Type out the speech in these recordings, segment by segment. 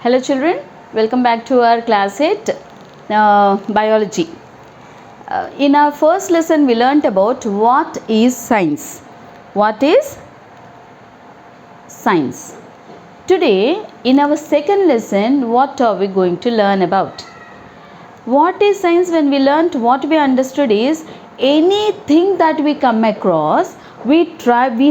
Hello children, welcome back to our class 8 biology. In our first lesson we learnt about what is science. What is science? Today in our second lesson what are we going to learn about? What is science? When we learnt, what we understood is anything that we come across, we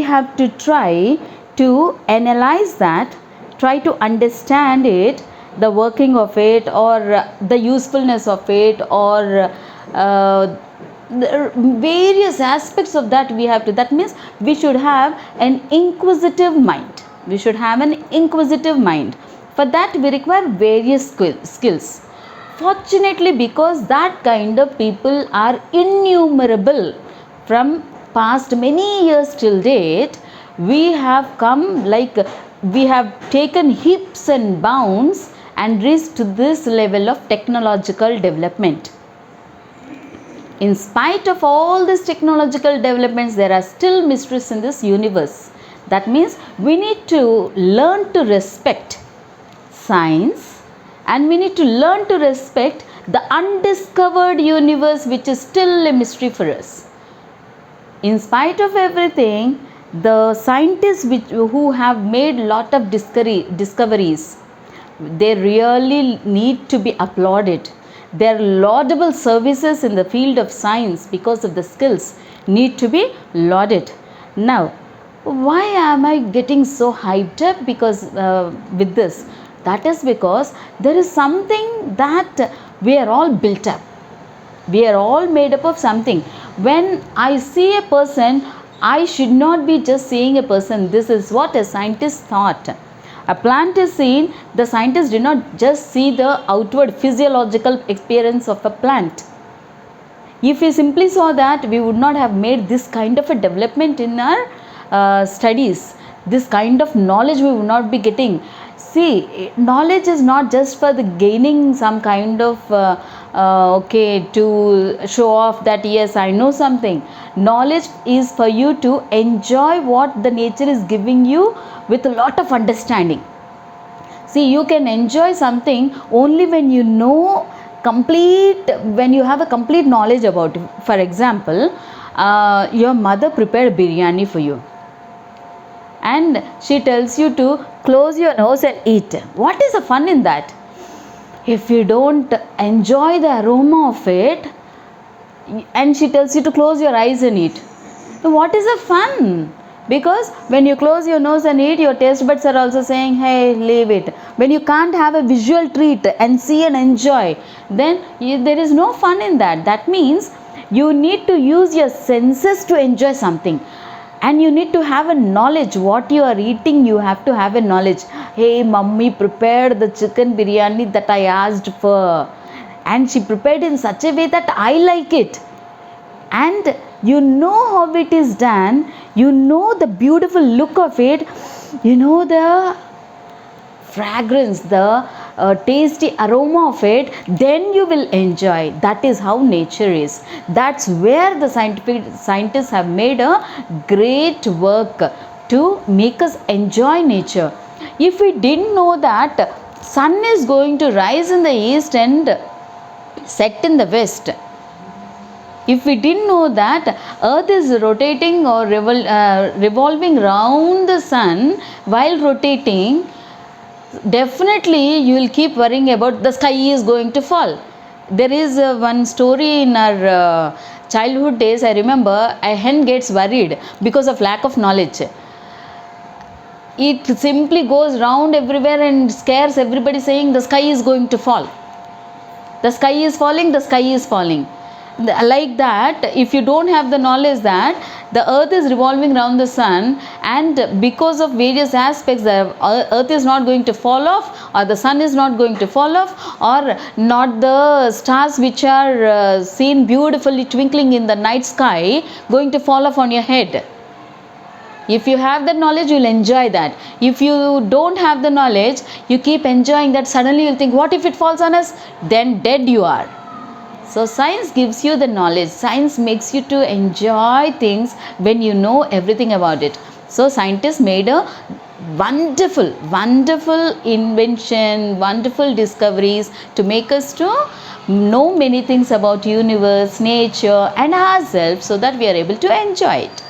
have to try to analyze that, try to understand it, the working of it, or the usefulness of it, or the various aspects of that we have to. That means we should have an inquisitive mind. We should have an inquisitive mind. For that we require various skills. Fortunately, because that kind of people are innumerable from past many years till date, we have come, like we have taken heaps and bounds and reached to this level of technological development. In spite of all these technological developments, there are still mysteries in this universe. That means we need to learn to respect science, and we need to learn to respect the undiscovered universe, which is still a mystery for us. In spite of everything, the scientists who have made lot of discoveries, they really need to be applauded. Their laudable services in the field of science, because of the skills, need to be lauded. Now, why am I getting so hyped up because with this? That is because there is something that we are all built up. We are all made up of something. When I see a person, I should not be just seeing a person. This is what a scientist thought. A plant is seen, the scientist did not just see the outward physiological appearance of a plant. If we simply saw that, we would not have made this kind of a development in our studies. This kind of knowledge we would not be getting. See, knowledge is not just for the gaining some kind of to show off that yes, I know something. Knowledge is for you to enjoy what the nature is giving you with a lot of understanding. See, you can enjoy something only when you know when you have a complete knowledge about it. For example, your mother prepared biryani for you, and she tells you to close your nose and eat. What is the fun in that? If you don't enjoy the aroma of it, and she tells you to close your eyes and eat, what is the fun? Because when you close your nose and eat, your taste buds are also saying, hey, leave it. When you can't have a visual treat and see and enjoy, then there is no fun in that. That means you need to use your senses to enjoy something. And you need to have a knowledge. What you are eating, you have to have a knowledge. Hey, mummy prepared the chicken biryani that I asked for, and she prepared in such a way that I like it. And you know how it is done, you know the beautiful look of it, you know the fragrance, the tasty aroma of it, then you will enjoy. That is how nature is. That's where the scientists have made a great work to make us enjoy nature. If we didn't know that sun is going to rise in the east and set in the west, if we didn't know that earth is rotating or revolving round the sun while rotating, definitely you will keep worrying about the sky is going to fall. There is one story in our childhood days. I remember a hen gets worried because of lack of knowledge. It simply goes round everywhere and scares everybody, saying the sky is going to fall. The sky is falling, the sky is falling. Like that, if you don't have the knowledge that the earth is revolving around the sun, and because of various aspects the earth is not going to fall off, or the sun is not going to fall off, or not the stars which are seen beautifully twinkling in the night sky going to fall off on your head. If you have the knowledge, you will enjoy that. If you don't have the knowledge, you keep enjoying that, suddenly you will think, what if it falls on us? Then dead you are. So science gives you the knowledge. Science makes you to enjoy things when you know everything about it. So scientists made a wonderful, wonderful invention, wonderful discoveries to make us to know many things about universe, nature and ourselves, so that we are able to enjoy it.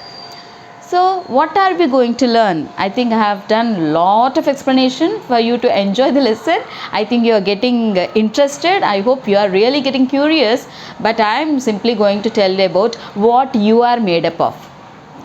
So what are we going to learn? I think I have done lot of explanation for you to enjoy the lesson. I think you are getting interested. I hope you are really getting curious, but I am simply going to tell you about what you are made up of.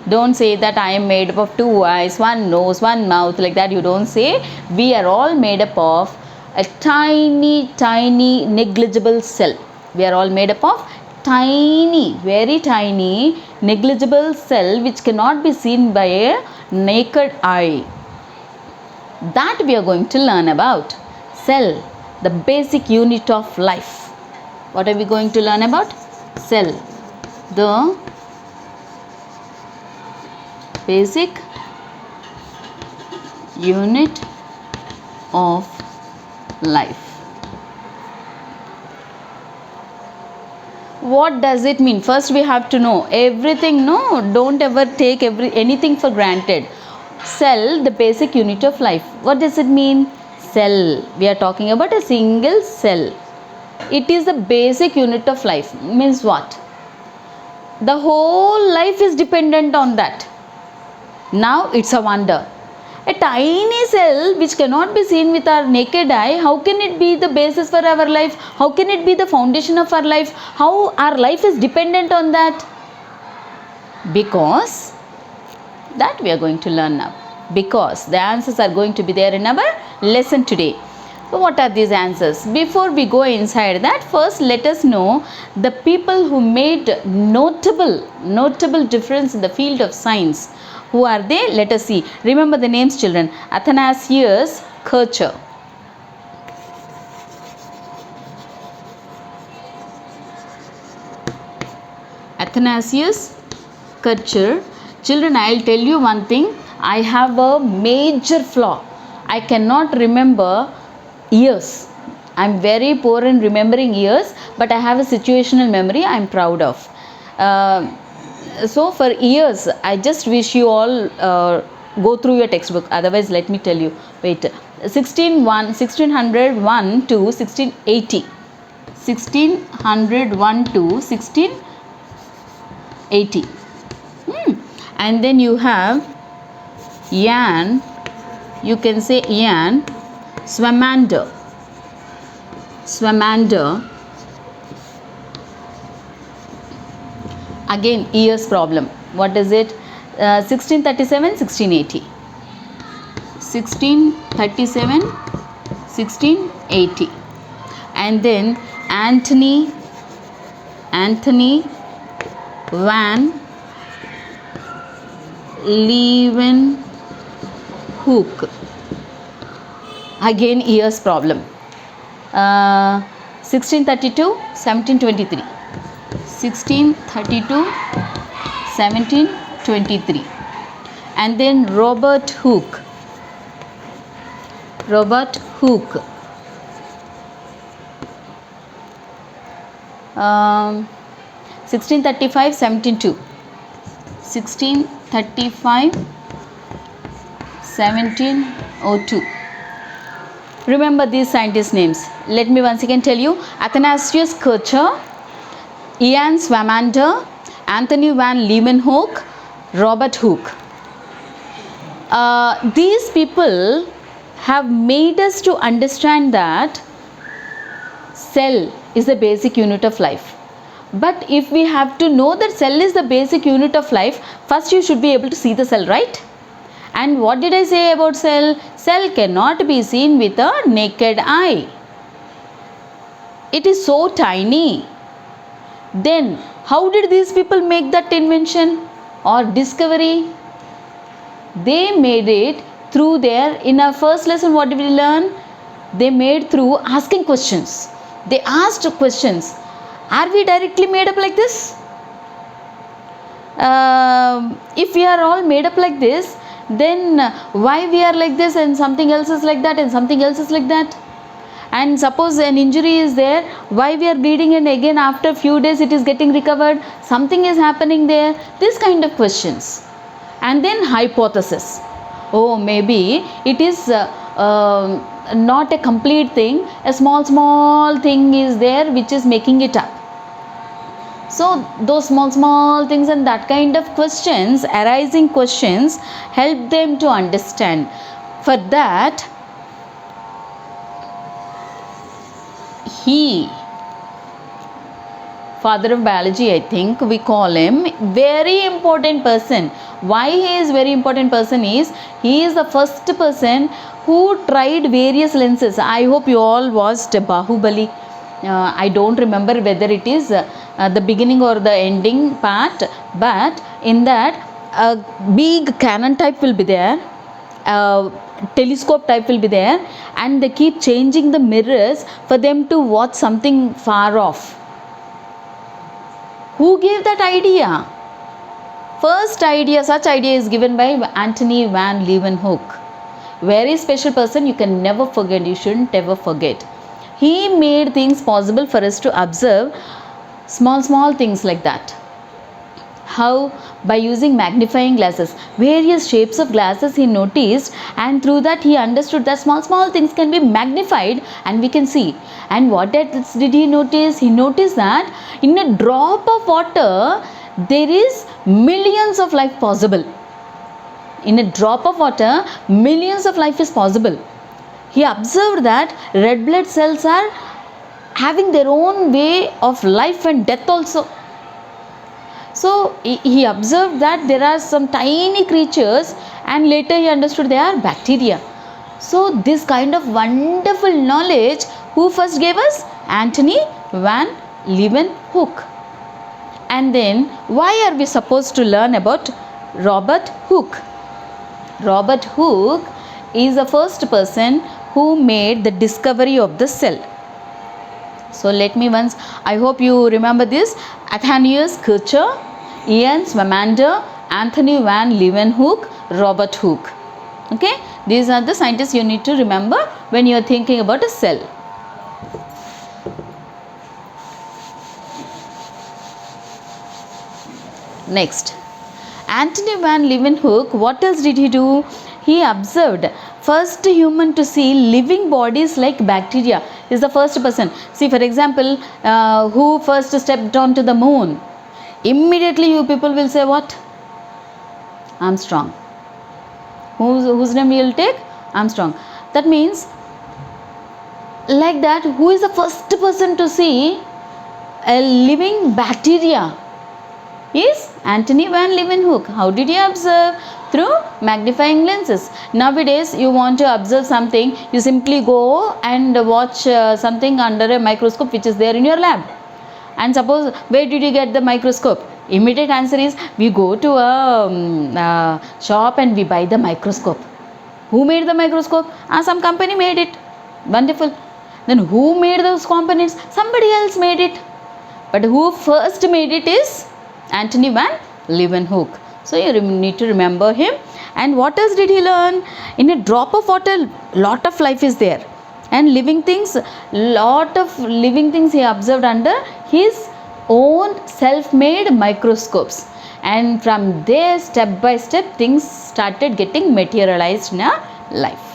Don't say that I am made up of 2 eyes, 1 nose, 1 mouth, like that you don't say. We are all made up of a tiny, tiny, negligible cell. We are all made up of tiny, very tiny, negligible cell which cannot be seen by a naked eye. That we are going to learn about. Cell, the basic unit of life. What are we going to learn about? Cell, the basic unit of life. What does it mean? First we have to know everything. No, don't ever take anything for granted. Cell, the basic unit of life. What does it mean? Cell, we are talking about a single cell. It is the basic unit of life. Means what? The whole life is dependent on that. Now it's a wonder. A tiny cell which cannot be seen with our naked eye, how can it be the basis for our life? How can it be the foundation of our life? How our life is dependent on that? Because that we are going to learn now. Because the answers are going to be there in our lesson today. So what are these answers? Before we go inside that, first let us know the people who made notable difference in the field of science. Who are they? Let us see. Remember the names, children. Athanasius Kircher. Athanasius Kircher. Children, I will tell you one thing. I have a major flaw. I cannot remember years. I am very poor in remembering years, but I have a situational memory I am proud of. So for years, I just wish you all go through your textbook. Otherwise, let me tell you. Wait, 1601 to 1680. 1601 to 1680. And then you have Jan, you can say Jan Swamander. Again, years problem. What is it? 1637, 1680. 1637, 1680. And then Anthony van Leeuwenhoek. Again, years problem. 1632, 1723. 1632, 1723. And then Robert Hooke. 1635, 1702. 1635, 1702. Remember these scientists' names. Let me once again tell you. Athanasius Kircher, Jan Swamander, Anthony van Leeuwenhoek, Robert Hooke. These people have made us to understand that cell is the basic unit of life. But if we have to know that cell is the basic unit of life, first you should be able to see the cell, right? And what did I say about cell? Cell cannot be seen with a naked eye. It is so tiny. Then how did these people make that invention or discovery? They made it through in our first lesson, what did we learn? They made through asking questions. They asked questions. Are we directly made up like this? If we are all made up like this, then why we are like this and something else is like that and something else is like that? And suppose an injury is there, why we are bleeding and again after few days it is getting recovered? Something is happening there. This kind of questions. And then hypothesis. Oh, maybe it is not a complete thing. A small thing is there which is making it up. So those small things and that kind of questions, arising questions, help them to understand. For that, he, father of biology, I think we call him, very important person. Why he is very important person is, he is the first person who tried various lenses. I hope you all watched Bahubali. I don't remember whether it is the beginning or the ending part, but in that a big Canon type will be there, telescope type will be there, and they keep changing the mirrors for them to watch something far off. Who gave that idea? First idea, such idea is given by Antony van Leeuwenhoek. Very special person, you can never forget, you shouldn't ever forget. He made things possible for us to observe small things like that. How? By using magnifying glasses, various shapes of glasses he noticed, and through that he understood that small things can be magnified and we can see. And what else did he notice? He noticed that in a drop of water there is millions of life possible. In a drop of water, millions of life is possible. He observed that red blood cells are having their own way of life and death also. So he observed that there are some tiny creatures, and later he understood they are bacteria. So this kind of wonderful knowledge, who first gave us? Antony van Leeuwenhoek. And then why are we supposed to learn about Robert Hooke? Robert Hooke is the first person who made the discovery of the cell. So let me once, I hope you remember this: Athanaeus Kircher, Ian Swamander, Antony van Leeuwenhoek, Robert Hooke. Okay, these are the scientists you need to remember when you are thinking about a cell. Next, Antony van Leeuwenhoek, what else did he do? He observed first human to see living bodies like bacteria. He is the first person. See, for example, who first stepped onto the moon? Immediately you people will say what? Armstrong. Whose name you will take? Armstrong. That means, like that, who is the first person to see a living bacteria? Is Antony van Leeuwenhoek. How did he observe? Through magnifying lenses. Nowadays you want to observe something, you simply go and watch something under a microscope which is there in your lab. And suppose, where did you get the microscope? Immediate answer is, we go to a shop and we buy the microscope. Who made the microscope? Some company made it. Wonderful. Then who made those components? Somebody else made it. But who first made it is Antony van Leeuwenhoek. So you need to remember him. And what else did he learn? In a drop of water, lot of life is there. And living things, lot of living things he observed under his own self-made microscopes. And from there, step by step, things started getting materialized in our life.